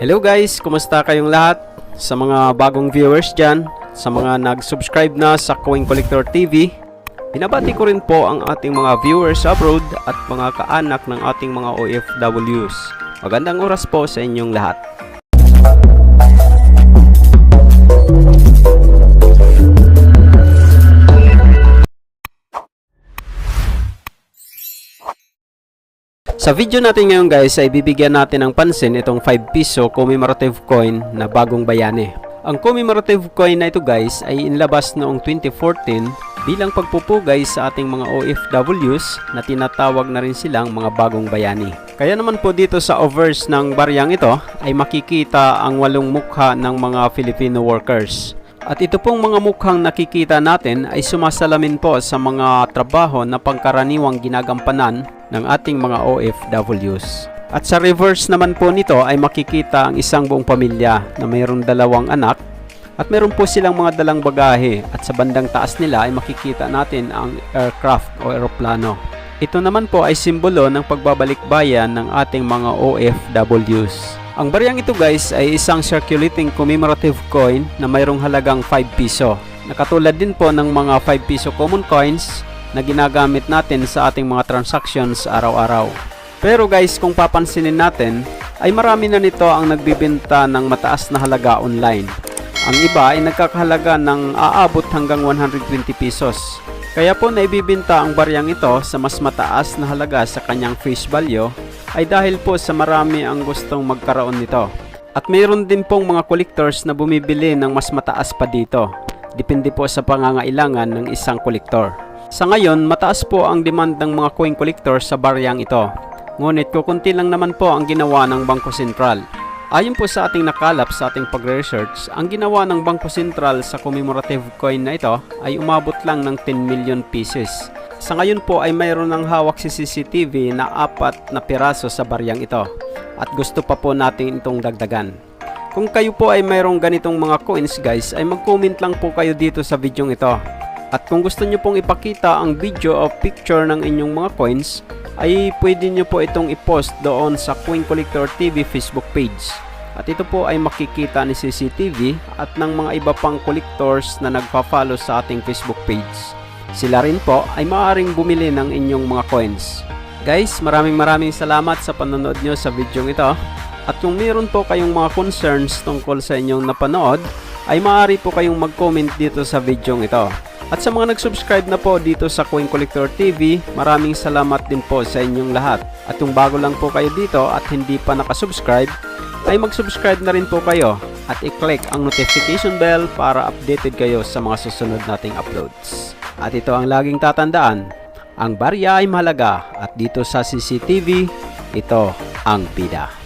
Hello guys, kumusta kayong lahat? Sa mga bagong viewers dyan, sa mga nag-subscribe na sa Coin Collector TV, binabati ko rin po ang ating mga viewers abroad at mga kaanak ng ating mga OFWs. Magandang oras po sa inyong lahat. Sa video natin ngayon guys ay bibigyan natin ng pansin itong 5 piso commemorative coin na bagong bayani. Ang commemorative coin na ito guys ay inilabas noong 2014 bilang pagpupugay sa ating mga OFWs na tinatawag na rin silang mga bagong bayani. Kaya naman po dito sa obverse ng baryang ito ay makikita ang 8 mukha ng mga Filipino workers. At ito pong mga mukhang nakikita natin ay sumasalamin po sa mga trabaho na pangkaraniwang ginagampanan ng ating mga OFWs. At sa reverse naman po nito ay makikita ang isang buong pamilya na mayroong 2 anak at meron po silang mga dalang bagahe at sa bandang taas nila ay makikita natin ang aircraft o eroplano. Ito naman po ay simbolo ng pagbabalik bayan ng ating mga OFWs. Ang baryang ito guys ay isang circulating commemorative coin na mayroong halagang 5 piso. Nakatulad din po ng mga 5 piso common coins na ginagamit natin sa ating mga transactions araw-araw. Pero guys, kung papansinin natin, ay marami na nito ang nagbibenta ng mataas na halaga online. Ang iba ay nagkakahalaga ng aabot hanggang 120 pesos. Kaya po naibibenta ang baryang ito sa mas mataas na halaga sa kanyang face value ay dahil po sa marami ang gustong magkaroon nito. At mayroon din pong mga collectors na bumibili ng mas mataas pa dito. Depende po sa pangangailangan ng isang collector. Sa ngayon, mataas po ang demand ng mga coin collectors sa baryang ito. Ngunit kukunti lang naman po ang ginawa ng Bangko Sentral. Ayon po sa ating nakalap sa ating pagre-research, ang ginawa ng Bangko Sentral sa commemorative coin na ito ay umabot lang ng 10 million pieces. Sa ngayon po ay mayroon ng hawak si CCTV na 4 na piraso sa baryang ito at gusto pa po natin itong dagdagan. Kung kayo po ay mayroong ganitong mga coins guys ay mag-comment lang po kayo dito sa video ito. At kung gusto nyo pong ipakita ang video o picture ng inyong mga coins ay pwede nyo po itong i-post doon sa Coin Collector TV Facebook page. At ito po ay makikita ni CCTV at ng mga iba pang collectors na nagpa-follow sa ating Facebook page. Sila rin po ay maaaring bumili ng inyong mga coins. Guys, maraming salamat sa panonood nyo sa video ito. At kung meron po kayong mga concerns tungkol sa inyong napanood, ay maaari po kayong mag-comment dito sa video ito. At sa mga nag-subscribe na po dito sa Coin Collector TV, maraming salamat din po sa inyong lahat. At kung bago lang po kayo dito at hindi pa nakasubscribe, ay mag-subscribe na rin po kayo at i-click ang notification bell para updated kayo sa mga susunod nating uploads. At ito ang laging tatandaan, ang barya ay mahalaga at dito sa CCTV, ito ang bida.